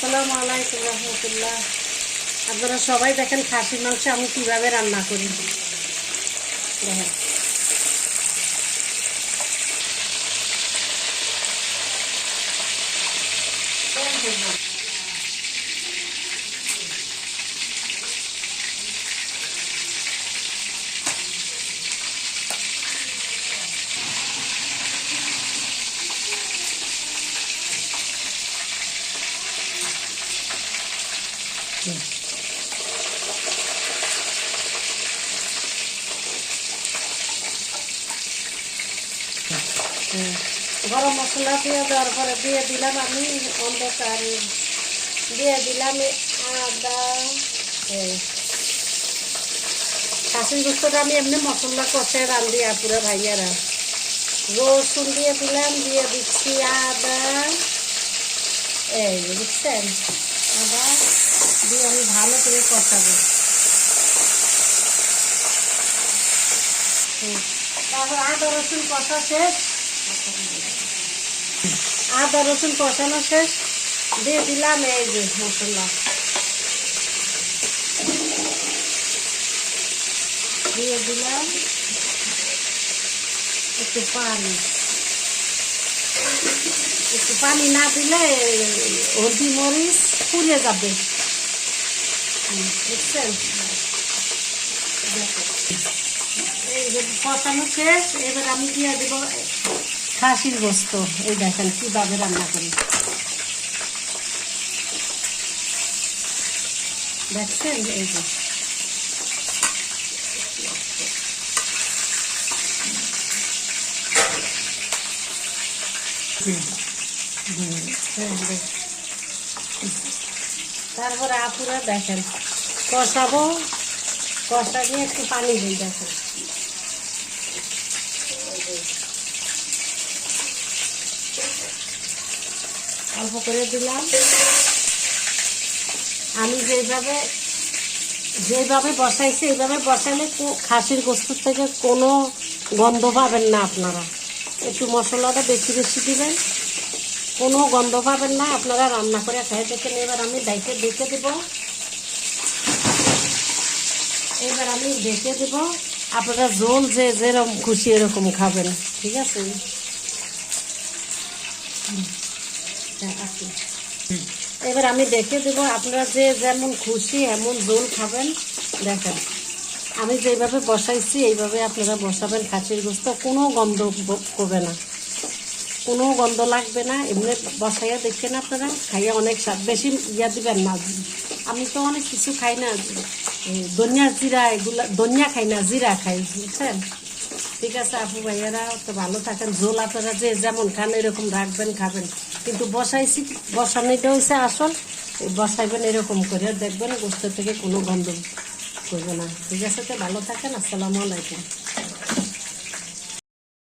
আসসালামু আলাইকুম রহমতুল্লাহ। আপনারা সবাই দেখেন খাসির মাংস আমি কীভাবে রান্না করি। দেখেন গরম মশলা দিয়ে দেওয়ার পরে দিয়ে দিলাম আমি অন্ধকার দিয়ে দিলাম আদা। খাসির গোস্তটা আমি এমনি মশলা কষে রান্ধি আপুরা ভাইয়ারা। রসুন দিয়ে দিলাম, দিয়ে দিচ্ছি আদা। এই বুঝছেন, আদা দিয়ে আমি ভালো করে কষাবো। তারপর আদা রসুন কষা শেষ, আদা রসুন কষানো শেষ, দিয়ে দিলাম এই যে মশলা, দিয়ে দিলাম একটু পানি। একটু পানি না দিলে হলদি মরিচ পুড়ে যাবে, বুঝছেন। এই যে কষানো শেষ, এবার আমি দিয়ে দেবো খাসির গোস্ত। এই দেখেন কিভাবে রান্না করি, দেখছেন। এই যে তারপরে আপুরা দেখেন কষাবো, কষা দিয়ে একটু পানি দিই। দেখেন অল্প করে দিলাম। আমি যেভাবে বসাইছি এইভাবে বসালে খাসির গোস্ত থেকে কোনো গন্ধ পাবেন না আপনারা। একটু মশলাটা বেশি বেশি দিবেন, কোনো গন্ধ পাবেন না। আপনারা রান্না করে খেয়ে দেখেন। এবার আমি দেখে দেব, এবার আমি দেখে দেব। আপনারা ঝোল যে যেরকম খুশি এরকম খাবেন, ঠিক আছে। এবার আমি দেখে দেব, আপনারা যে যেমন খুশি এমন ঝোল খাবেন। দেখেন আমি যেভাবে বসাইছি এইভাবে আপনারা বসাবেন খাসির গোস্ত, কোনো গন্ধ করবে না, কোনো গন্ধ লাগবে না। এমনি বসাইয়া দেখেন আপনারা, খাইয়া অনেক স্বাদ। বেশি ইয়া দিবেন না। আমি তো অনেক কিছু খাই না, ধনিয়া জিরা এগুলা, ধনিয়া খাই না, জিরা খাই, বুঝছেন। ঠিক আছে আপু ভাইয়ারা, তো ভালো থাকেন। ঝোল আপনারা যে যেমন খান এরকম রাখবেন, খাবেন। কিন্তু বসাইছি, বসানোটা হয়েছে আসল। বসাইবেন এরকম করে, দেখবেন গোস্ত থেকে কোনো গন্ধ করবে না। ঠিক আছে, তো ভালো থাকেন। আসসালামু আলাইকুম।